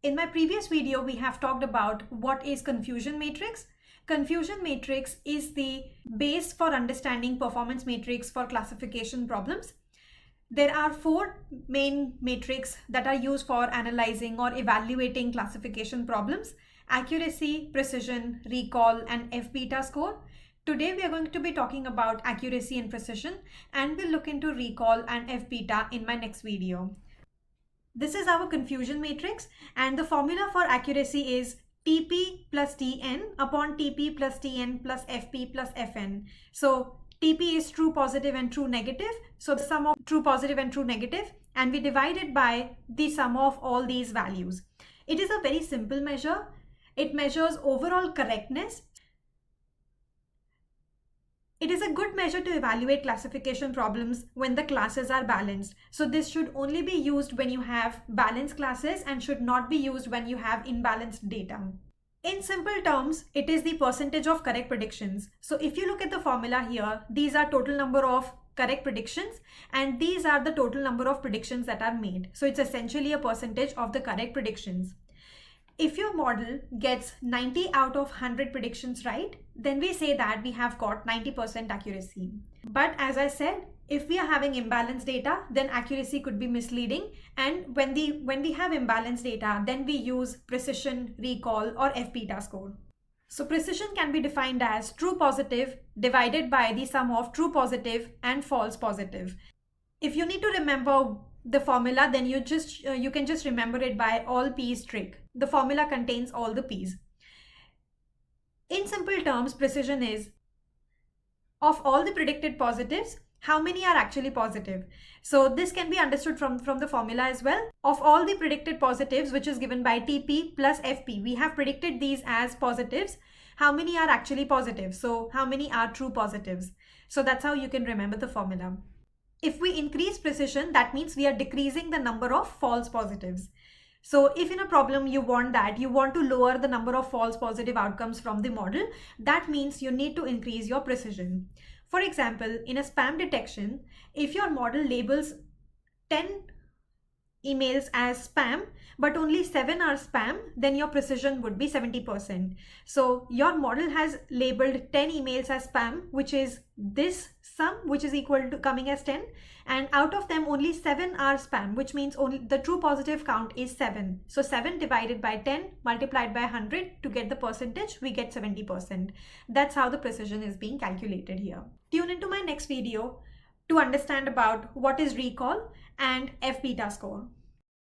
In my previous video, we have talked about what is confusion matrix. Confusion matrix is the base for understanding performance matrix for classification problems. There are four main matrix that are used for analyzing or evaluating classification problems: accuracy, precision, recall, and F-beta score. Today we are going to be talking about accuracy and precision, and we'll look into recall and F-beta in my next video. This is our confusion matrix, and the formula for accuracy is TP plus TN upon TP plus TN plus FP plus FN. So TP is true positive and true negative. So the sum of true positive and true negative, and we divide it by the sum of all these values. It is a very simple measure. It measures overall correctness. It is a good measure to evaluate classification problems when the classes are balanced. So this should only be used when you have balanced classes and should not be used when you have imbalanced data. In simple terms, it is the percentage of correct predictions. So if you look at the formula here, these are total number of correct predictions and these are the total number of predictions that are made. So it's essentially a percentage of the correct predictions. If your model gets 90 out of 100 predictions right, then we say that we have got 90% accuracy. But as I said, if we are having imbalanced data, then accuracy could be misleading. And when we have imbalanced data, then we use precision, recall, or F-beta score. So precision can be defined as true positive divided by the sum of true positive and false positive. If you need to remember the formula, then you can just remember it by all P's trick. The formula contains all the P's. In simple terms, precision is of all the predicted positives, how many are actually positive. So this can be understood from the formula as well. Of all the predicted positives, which is given by TP plus FP, we have predicted these as positives. How many are actually positive? So how many are true positives? So that's how you can remember the formula. If we increase precision, that means we are decreasing the number of false positives. So if in a problem you want to lower the number of false positive outcomes from the model, that means you need to increase your precision. For example, in a spam detection, if your model labels 10 emails as spam, but only 7 are spam, then your precision would be 70%. So your model has labeled 10 emails as spam, which is this sum, which is equal to coming as 10. And out of them, only 7 are spam, which means only the true positive count is 7. So 7 divided by 10 multiplied by 100 to get the percentage, we get 70%. That's how the precision is being calculated here. Tune into my next video to understand about what is recall and F-beta score.